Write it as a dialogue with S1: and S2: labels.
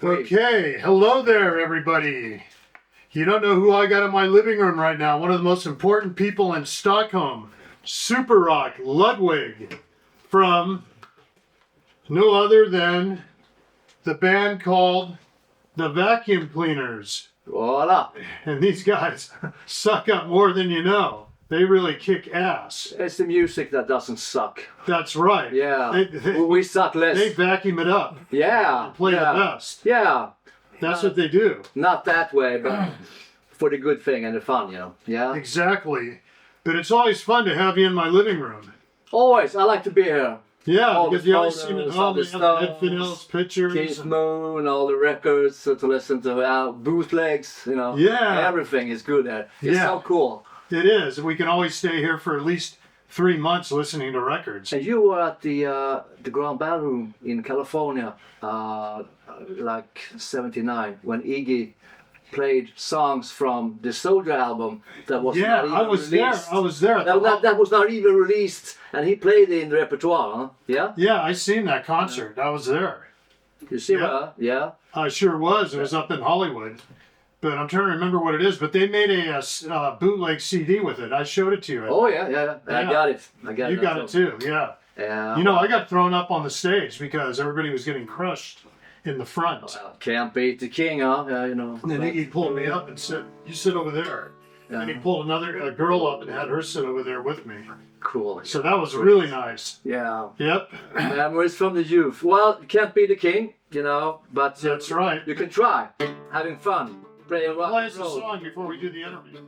S1: Okay, hello there, everybody. You don't know who I got in my living room right now. One of the most important people in Stockholm, Super Rock Ludwig, from no other than the band called the Vacuum Cleaners.
S2: Voila.
S1: And these guys suck up more than you know. They really kick ass.
S2: It's the music that doesn't suck.
S1: That's right.
S2: Yeah. We suck less.
S1: They vacuum it up.
S2: Yeah.
S1: Play the best.
S2: Yeah.
S1: That's what they do.
S2: Not that way, but for the good thing and the fun, you know. Yeah.
S1: Exactly. But it's always fun to have you in my living room.
S2: Always. I like to be here.
S1: Yeah,
S2: all
S1: because
S2: the
S1: you always see
S2: photos,
S1: me
S2: all the
S1: Ed
S2: stuff,
S1: Fiddel's pictures.
S2: Keith Moon, all the records to listen to, bootlegs, you know.
S1: Yeah.
S2: Everything is good there. It's
S1: Yeah.
S2: so cool.
S1: It is. We can always stay here for at least 3 months listening to records.
S2: And you were at the Grand Ballroom in California, like '79, when Iggy played songs from the Soldier album that was not even
S1: I was
S2: released.
S1: there. I was there.
S2: That was not even released, and he played it in the repertoire, huh? Yeah?
S1: Yeah, I seen that concert. I was there.
S2: You see
S1: Yeah.
S2: what? Yeah?
S1: I sure was. It was up in Hollywood. But I'm trying to remember what it is. But they made a bootleg CD with it. I showed it to you.
S2: Oh, yeah. I got it.
S1: You got it too, yeah.
S2: Yeah.
S1: You know, I got thrown up on the stage because everybody was getting crushed in the front.
S2: Well, can't beat the king, huh? Yeah, you know.
S1: And then Iggy pulled me up and said, "You sit over there."
S2: Yeah.
S1: And he pulled a girl up and had her sit over there with me.
S2: Cool.
S1: So that was really nice.
S2: Yeah.
S1: Yep.
S2: Memories from the youth. Well, you can't be the king, you know, but
S1: That's right.
S2: you can try. Having fun. Play a rock
S1: Play
S2: and
S1: us a
S2: roll.
S1: song before we do the interview.